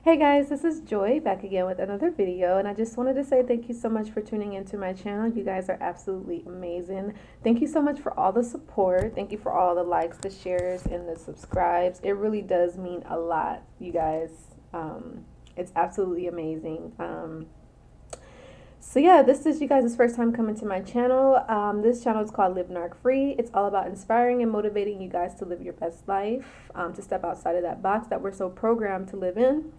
Hey guys, this is Joy back again with another video, and I just wanted to say thank you so much for tuning into my channel. You guys are absolutely amazing. Thank you so much for all the support. Thank you for all the likes, the shares, and the subscribes. It really does mean a lot, you guys. It's absolutely amazing. So yeah, this is you guys' first time coming to my channel. This channel is called Livenarcfree. It's all about inspiring and motivating you guys to live your best life, to step outside of that box that we're so programmed to live in.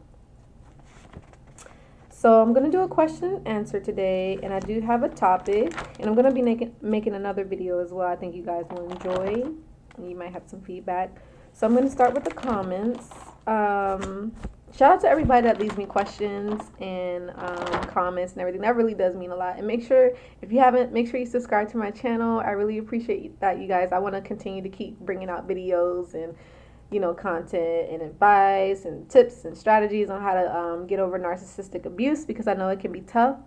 So I'm going to do a question and answer today, and I do have a topic, and I'm going to be making another video as well. I think you guys will enjoy, and you might have some feedback. So I'm going to start with the comments. Shout out to everybody that leaves me questions and comments and everything. That really does mean a lot. And make sure, if you haven't, make sure you subscribe to my channel. I really appreciate that, you guys. I want to continue to keep bringing out videos and content and advice and tips and strategies on how to get over narcissistic abuse, because I know it can be tough.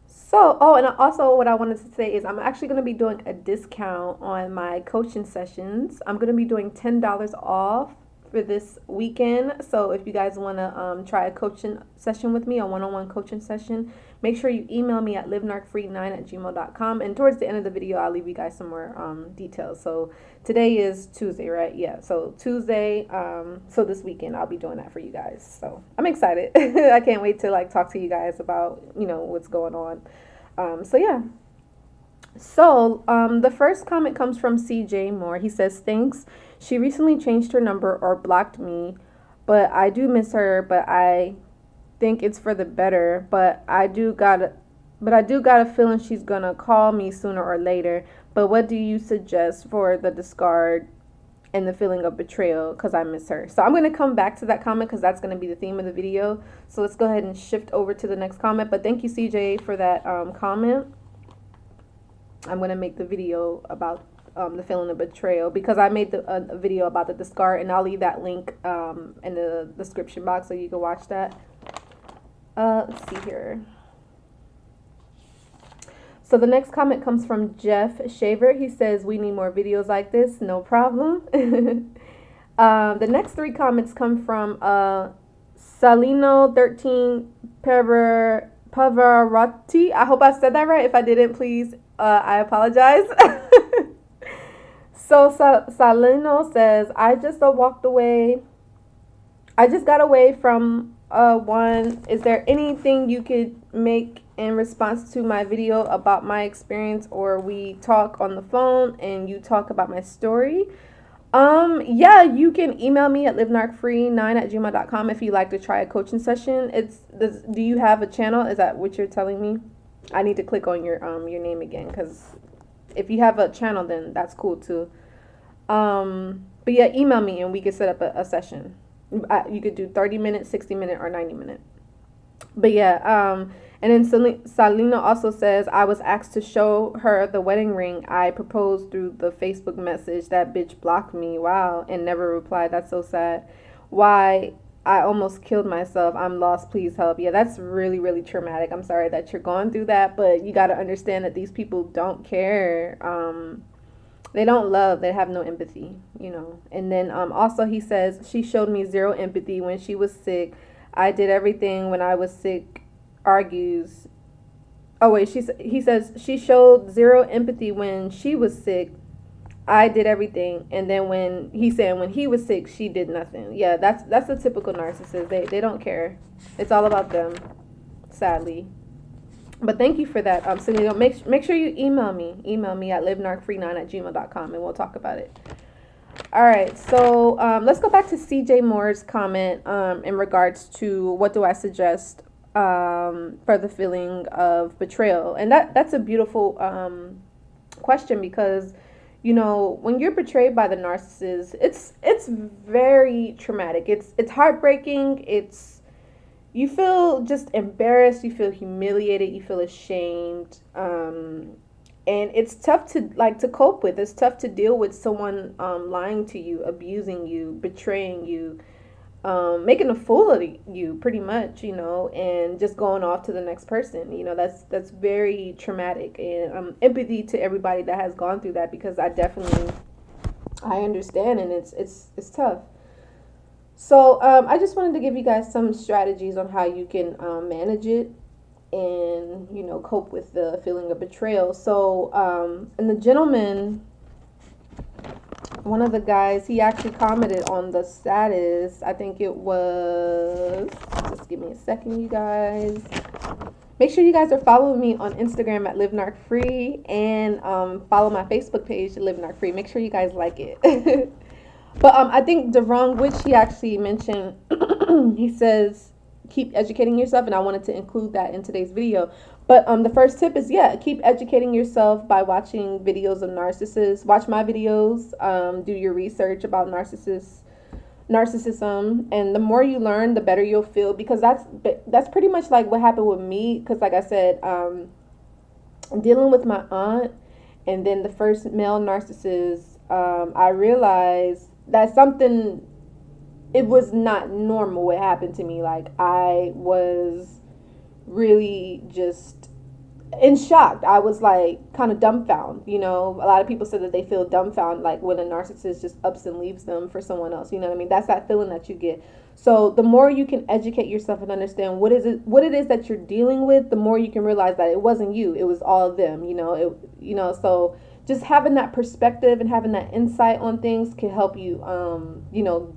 So, and also what I wanted to say is I'm actually going to be doing a discount on my coaching sessions. I'm going to be doing $10 off for this weekend. So if you guys want to try a coaching session with me, a one-on-one coaching session, make sure you email me at livenarcfree9@gmail.com. And towards the end of the video, I'll leave you guys some more details. So today is Tuesday, right? Yeah, so Tuesday, so this weekend I'll be doing that for you guys. So I'm excited. I can't wait to talk to you guys about what's going on. So yeah. So the first comment comes from CJ Moore. He says, thanks. She recently changed her number or blocked me, but I do miss her, but I think it's for the better. But I do got a feeling she's gonna call me sooner or later. But what do you suggest for the discard and the feeling of betrayal, because I miss her? So I'm going to come back to that comment because that's going to be the theme of the video. So let's go ahead and shift over to the next comment. But thank you, CJ, for that comment. I'm going to make the video about the feeling of betrayal, because I made a video about the discard, and I'll leave that link in the description box so you can watch that. Let's see here. So the next comment comes from Jeff Shaver. He says, we need more videos like this. No problem. The next three comments come from Salino13 Pavarotti. I hope I said that right. If I didn't, please, I apologize. So Salino says, I just walked away. I just got away from one. Is there anything you could make in response to my video about my experience, or we talk on the phone and you talk about my story? Yeah, you can email me at livenarcfree9@gmail.com if you'd like to try a coaching session. Do you have a channel? Is that what you're telling me? I need to click on your name again, because if you have a channel, then that's cool too. But yeah, email me and we could set up a session. You could do 30 minutes, 60 minute, or 90 minute. But yeah, and then Salina also says, I was asked to show her the wedding ring I proposed through the Facebook message. That bitch blocked me. Wow. And never replied. That's so sad. Why? I almost killed myself. I'm lost. Please help. Yeah, that's really, really traumatic. I'm sorry that you're going through that, but you got to understand that these people don't care. They don't love. They have no empathy, And then also he says, she showed me zero empathy when she was sick. I did everything when I was sick. Argues. Oh wait, he says she showed zero empathy when she was sick. I did everything, and then when he was sick, she did nothing. Yeah, that's a typical narcissist. They don't care. It's all about them, sadly. But thank you for that. So make sure you email me at livenarcfree9@gmail.com, and we'll talk about it. All right, so let's go back to CJ Moore's comment in regards to what do I suggest for the feeling of betrayal. And that's a beautiful question, because when you're betrayed by the narcissist, it's very traumatic. It's heartbreaking. You feel just embarrassed, you feel humiliated, you feel ashamed, and it's tough to cope with. It's tough to deal with someone lying to you, abusing you, betraying you, making a fool of you, pretty much, and just going off to the next person. That's very traumatic, and empathy to everybody that has gone through that, because I understand, and it's tough. So I just wanted to give you guys some strategies on how you can manage it and, you know, cope with the feeling of betrayal. So and the gentleman, one of the guys, he actually commented on the status. I think it was, just give me a second, you guys. Make sure you guys are following me on Instagram at Livenarcfree, and follow my Facebook page, Livenarcfree. Make sure you guys like it. But I think Deron Witch, he actually mentioned, he says, keep educating yourself, and I wanted to include that in today's video. But the first tip is, yeah, keep educating yourself by watching videos of narcissists. Watch my videos, do your research about narcissism, and the more you learn, the better you'll feel, because that's pretty much like what happened with me. Because like I said, dealing with my aunt and then the first male narcissist, I realized that something, it was not normal what happened to me. Like, I was really just in shock. I was like kind of dumbfounded. You know, a lot of people say that they feel dumbfounded, like when a narcissist just ups and leaves them for someone else. You know what I mean? That's that feeling that you get. So the more you can educate yourself and understand what it is that you're dealing with, the more you can realize that it wasn't you, it was all of them. So just having that perspective and having that insight on things can help you,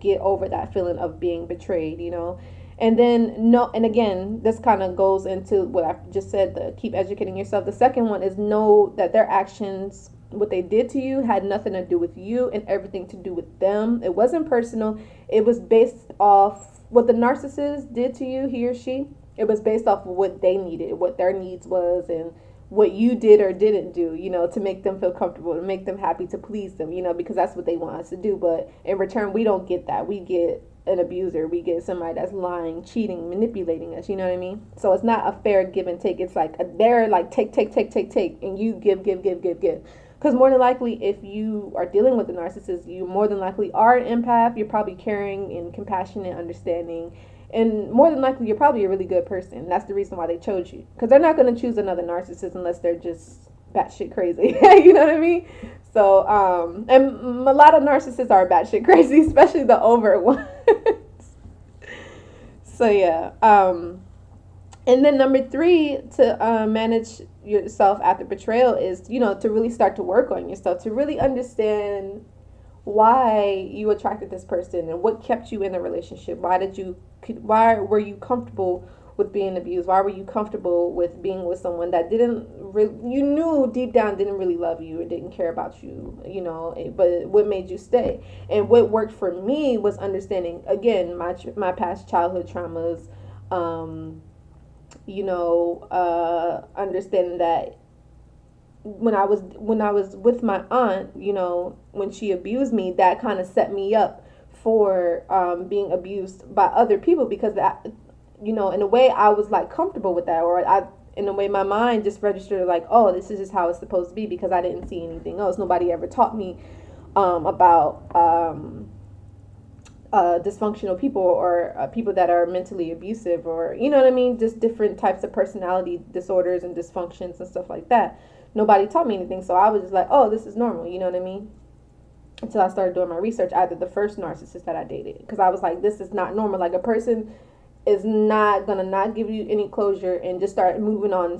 get over that feeling of being betrayed. And then, no, and again, this kind of goes into what I just said, the keep educating yourself. The second one is, know that their actions, what they did to you, had nothing to do with you and everything to do with them. It wasn't personal. It was based off what the narcissist did to you, he or she. It was based off of what they needed, what their needs was, and what you did or didn't do, to make them feel comfortable, to make them happy, to please them, because that's what they want us to do. But in return, we don't get that. We get an abuser. We get somebody that's lying, cheating, manipulating us. You know what I mean? So it's not a fair give and take. It's like they're like take, and you give. Because more than likely, if you are dealing with a narcissist, you more than likely are an empath. You're probably caring and compassionate, understanding, and more than likely, you're probably a really good person. That's the reason why they chose you. Because they're not going to choose another narcissist unless they're just batshit crazy. You know what I mean? So, and a lot of narcissists are batshit crazy, especially the overt ones. So, yeah. And then number 3, to manage yourself after betrayal is, to really start to work on yourself, to really understand why you attracted this person and what kept you in the relationship. Why were you comfortable with being abused? Why were you comfortable with being with someone that you knew deep down didn't really love you or didn't care about you, but what made you stay? And what worked for me was understanding, again, my past childhood traumas, understanding that when I was with my aunt, when she abused me, that kind of set me up for being abused by other people, because that, in a way I was like comfortable with that, or in a way my mind just registered like, oh, this is just how it's supposed to be, because I didn't see anything else. Nobody ever taught me about dysfunctional people, or people that are mentally abusive, or you know what I mean, just different types of personality disorders and dysfunctions and stuff like that. Nobody taught me anything, so I was just like, oh, this is normal, you know what I mean? Until I started doing my research after the first narcissist that I dated, because I was like, this is not normal. Like, a person is not gonna not give you any closure and just start moving on,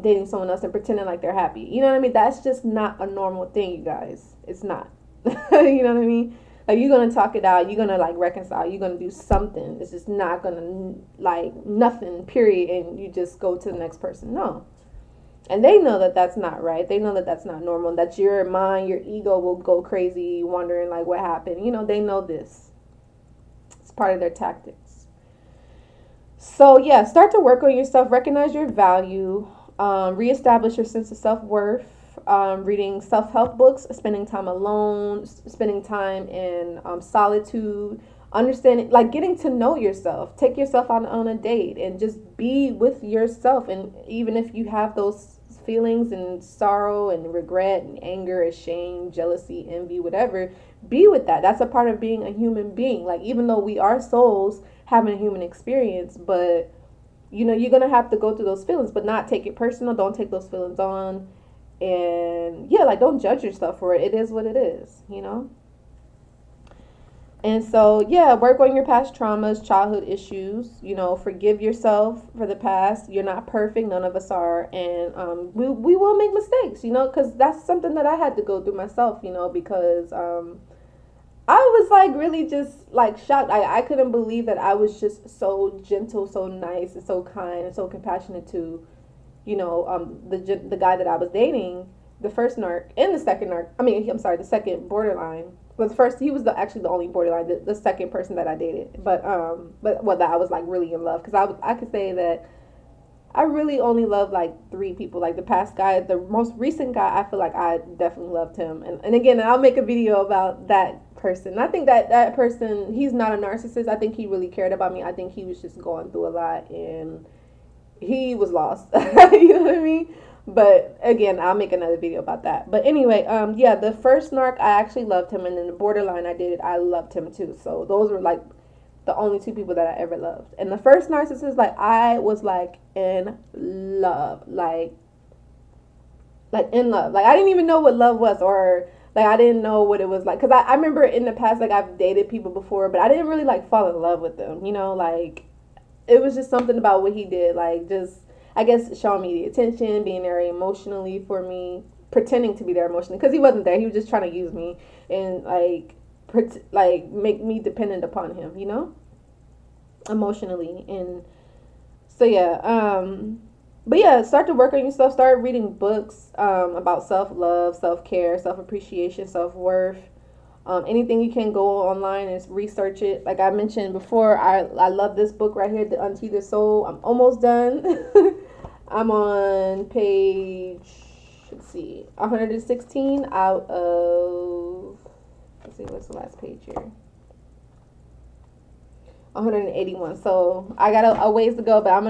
dating someone else and pretending like they're happy. You know what I mean? That's just not a normal thing, you guys. It's not. You know what I mean? Like, you're gonna talk it out. You're gonna like reconcile. You're gonna do something. It's just not gonna like nothing. Period. And you just go to the next person. No. And they know that that's not right. They know that that's not normal. That your mind, your ego will go crazy, wondering like what happened. They know this. It's part of their tactics. So yeah, start to work on yourself. Recognize your value. Reestablish your sense of self-worth. Reading self-help books, spending time alone, spending time in solitude, understanding, like getting to know yourself. Take yourself out on a date and just be with yourself. And even if you have those feelings and sorrow and regret and anger and shame, jealousy, envy, whatever, be with that. That's a part of being a human being. Like, even though we are souls having a human experience, but you're gonna have to go through those feelings, but not take it personal. Don't take those feelings on. And yeah, like, don't judge yourself for it. It is what it is, And so, yeah, work on your past traumas, childhood issues. You know, forgive yourself for the past. You're not perfect. None of us are. And we will make mistakes, you know, because that's something that I had to go through myself, you know, because I was like really just like shocked. I couldn't believe that I was just so gentle, so nice, and so kind, and so compassionate to, you know, the guy that I was dating, the first narc and the second narc. I mean, I'm sorry, the second borderline. Well, the first he was actually the only borderline. The second person that I dated, but well, that I was like really in love because I could say that I really only love like three people. Like the past guy, the most recent guy, I feel like I definitely loved him. And again, I'll make a video about that person. I think that that person, he's not a narcissist. I think he really cared about me. I think he was just going through a lot and he was lost. You know what I mean? But again, I'll make another video about that. But anyway, yeah, the first narc, I actually loved him. And then the borderline I dated, I loved him too. So those were like the only two people that I ever loved. And the first narcissist, like I was like in love, like in love. Like I didn't even know what love was, or like I didn't know what it was like. Cause I remember in the past, like I've dated people before, but I didn't really like fall in love with them. You know, like it was just something about what he did, like just I guess showing me the attention, being there emotionally for me, pretending to be there emotionally, because he wasn't there. He was just trying to use me and like make me dependent upon him, you know, emotionally. And so yeah, but yeah, start to work on yourself. Start reading books about self-love, self-care, self-appreciation, self-worth. Anything you can go online and research it. Like I mentioned before, I love this book right here, The Unto the Soul. I'm almost done. I'm on page, let's see, 116 out of, let's see, what's the last page here? 181. So I got a ways to go, but I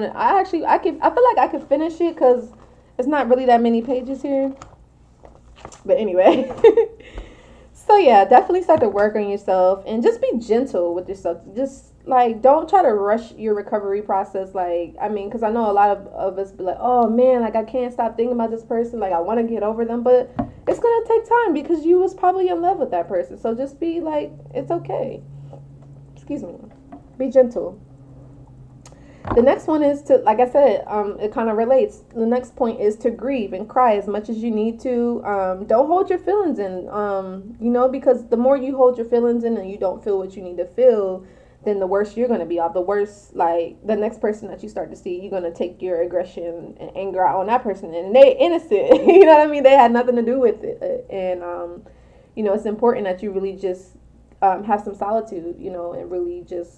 feel like I could finish it because it's not really that many pages here. But anyway. So yeah, definitely start to work on yourself and just be gentle with yourself. Just like don't try to rush your recovery process. Like I mean, because I know a lot of us be like, oh man, like I can't stop thinking about this person. Like I want to get over them, but it's gonna take time because you was probably in love with that person. So just be like, it's okay. Excuse me. Be gentle. The next one is to, like I said, it kind of relates. The next point is to grieve and cry as much as you need to. Don't hold your feelings in, you know, because the more you hold your feelings in and you don't feel what you need to feel, then the worse you're going to be off. The worse, like, the next person that you start to see, you're going to take your aggression and anger out on that person. And they innocent, you know what I mean? They had nothing to do with it. And, you know, it's important that you really just have some solitude, you know, and really just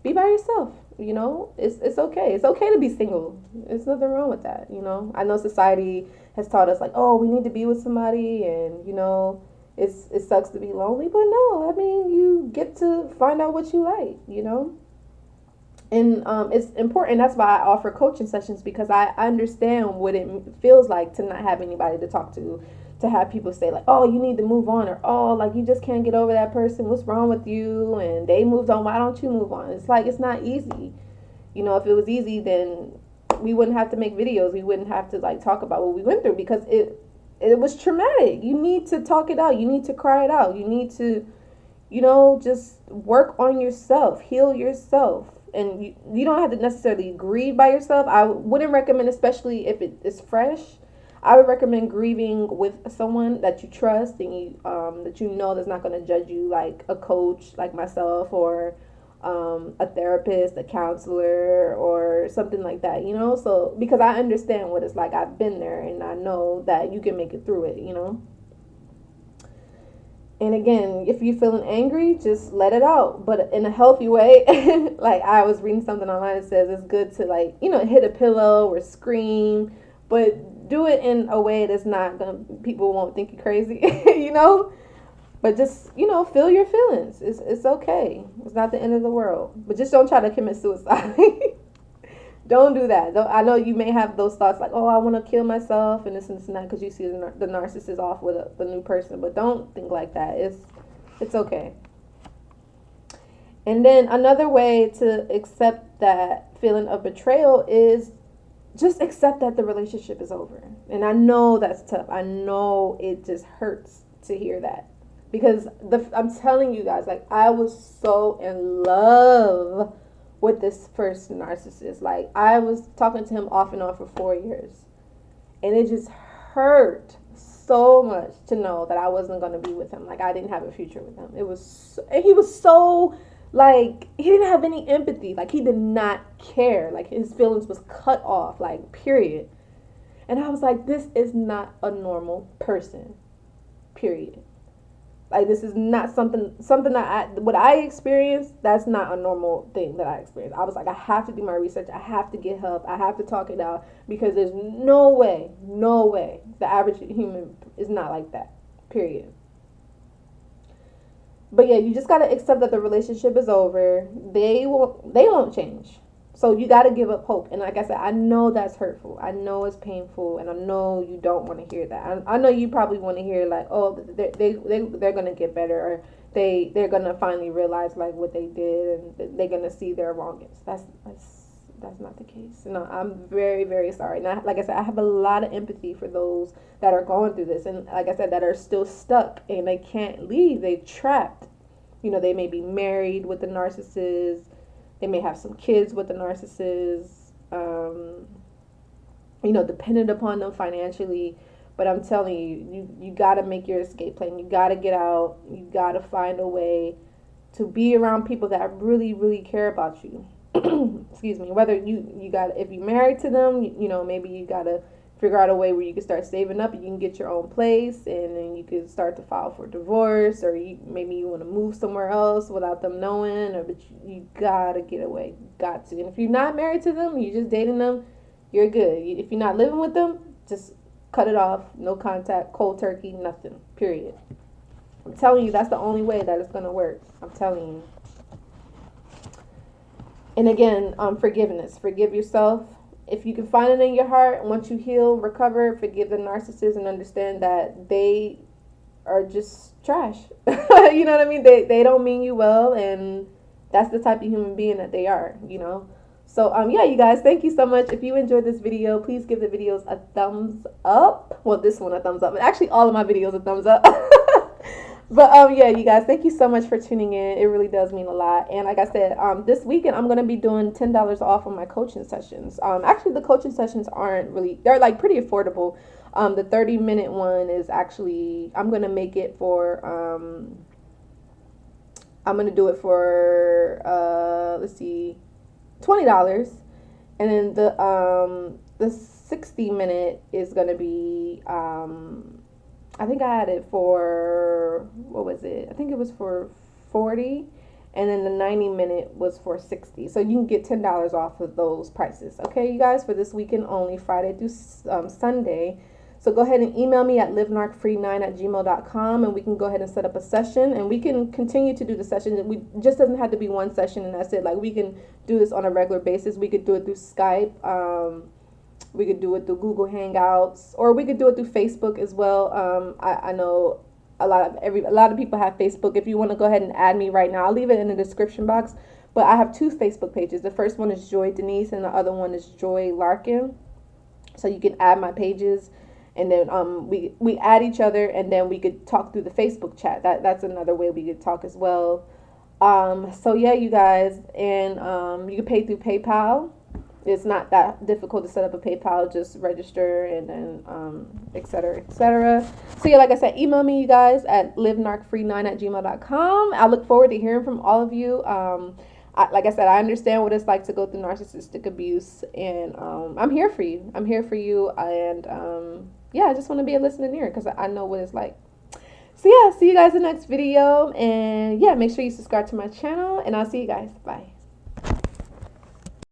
be by yourself. You know, it's okay. It's okay to be single. There's nothing wrong with that. You know, I know society has taught us like, oh, we need to be with somebody, and you know, it sucks to be lonely. But no, I mean, you get to find out what you like. You know, and it's important. That's why I offer coaching sessions because I understand what it feels like to not have anybody to talk to have people say like, oh, you need to move on, or oh, like you just can't get over that person, what's wrong with you, and they moved on, why don't you move on? It's like, it's not easy. You know, if it was easy, then we wouldn't have to make videos, we wouldn't have to like talk about what we went through, because it was traumatic. You need to talk it out, you need to cry it out, you need to, you know, just work on yourself, heal yourself. And you don't have to necessarily grieve by yourself. I wouldn't recommend, especially if it is fresh, I would recommend grieving with someone that you trust and you, that you know that's not going to judge you, like a coach like myself, or a therapist, a counselor, or something like that, you know? So, because I understand what it's like. I've been there and I know that you can make it through it, you know? And again, if you're feeling angry, just let it out, but in a healthy way. Like I was reading something online that says it's good to, like, you know, hit a pillow or scream, but do it in a way that's not gonna, people won't think you crazy, you know? But just, you know, feel your feelings. It's okay. It's not the end of the world. But just don't try to commit suicide. Don't do that. I know you may have those thoughts like, oh, I want to kill myself and this and that, because you see the narcissist off with the new person. But don't think like that. It's okay. And then another way to accept that feeling of betrayal is just accept that the relationship is over. And I know that's tough. I know it just hurts to hear that, Because I'm telling you guys, like, I was so in love with this first narcissist. Like, I was talking to him off and on for 4 years. And it just hurt so much to know that I wasn't going to be with him. Like, I didn't have a future with him. And he was so, like, he didn't have any empathy. Like, he did not care. Like, his feelings was cut off, like, period. And I was like, this is not a normal person, period. Like, this is not something that what I experienced, that's not a normal thing that I experienced. I was like, I have to do my research. I have to get help. I have to talk it out, because there's no way the average human is not like that, period. But yeah, you just got to accept that the relationship is over. They won't change. So you got to give up hope. And like I said, I know that's hurtful. I know it's painful. And I know you don't want to hear that. I know you probably want to hear, like, oh, they're going to get better. Or they're going to finally realize, like, what they did. And they're going to see their wrongness. That's not the case. No, I'm very, very sorry. Now, like I said, I have a lot of empathy for those that are going through this. And like I said, that are still stuck. And they can't leave. They're trapped. You know, they may be married with the narcissist. They may have some kids with the narcissist, you know, dependent upon them financially. But I'm telling you got to make your escape plan. You got to get out. You got to find a way to be around people that really, really care about you. Excuse me. Whether if you're married to them, you know, maybe you got to figure out a way where you can start saving up and you can get your own place, and then you can start to file for divorce, or maybe you want to move somewhere else without them knowing, but you gotta get away, got to. And if you're not married to them, you're just dating them, you're good. If you're not living with them, just cut it off, no contact, cold turkey, nothing, period. I'm telling you, that's the only way that it's gonna work. I'm telling you. And again, forgiveness. Forgive yourself. If you can find it in your heart, once you heal, recover, forgive the narcissist and understand that they are just trash. You know what I mean? They don't mean you well, and that's the type of human being that they are, you know? So, yeah, you guys, thank you so much. If you enjoyed this video, please give the videos a thumbs up. Well, this one a thumbs up, but actually all of my videos a thumbs up. But yeah, you guys, thank you so much for tuning in. It really does mean a lot. And like I said, this weekend I'm going to be doing $10 off on my coaching sessions. Actually, the coaching sessions aren't really, they're like pretty affordable. The 30-minute one is actually, I'm going to make it for, I'm going to do it for, let's see, $20. And then the 60-minute is going to be, I think I had it for, what was it? I think it was for $40, and then the 90-minute was for $60. So you can get $10 off of those prices. Okay, you guys, for this weekend only, Friday through Sunday. So go ahead and email me at livenarcfree9@gmail.com, and we can go ahead and set up a session, and we can continue to do the session. We just doesn't have to be one session, and that's it. Like, we can do this on a regular basis. We could do it through Skype. We could do it through Google Hangouts, or we could do it through Facebook as well. I know a lot of people have Facebook. If you want to go ahead and add me right now, I'll leave it in the description box. But I have 2 Facebook pages. The first one is Joy Denise, and the other one is Joy Larkin. So you can add my pages, and then we add each other, and then we could talk through the Facebook chat. That's another way we could talk as well. So yeah, you guys, and you can pay through PayPal. It's not that difficult to set up a PayPal. Just register, and then et cetera, et cetera. So yeah, like I said, email me, you guys, at livenarcfree9@gmail.com. I look forward to hearing from all of you. Like I said, I understand what it's like to go through narcissistic abuse, and I'm here for you. I'm here for you, and yeah, I just want to be a listening ear, because I know what it's like. So yeah, see you guys in the next video, and yeah, make sure you subscribe to my channel, and I'll see you guys. Bye.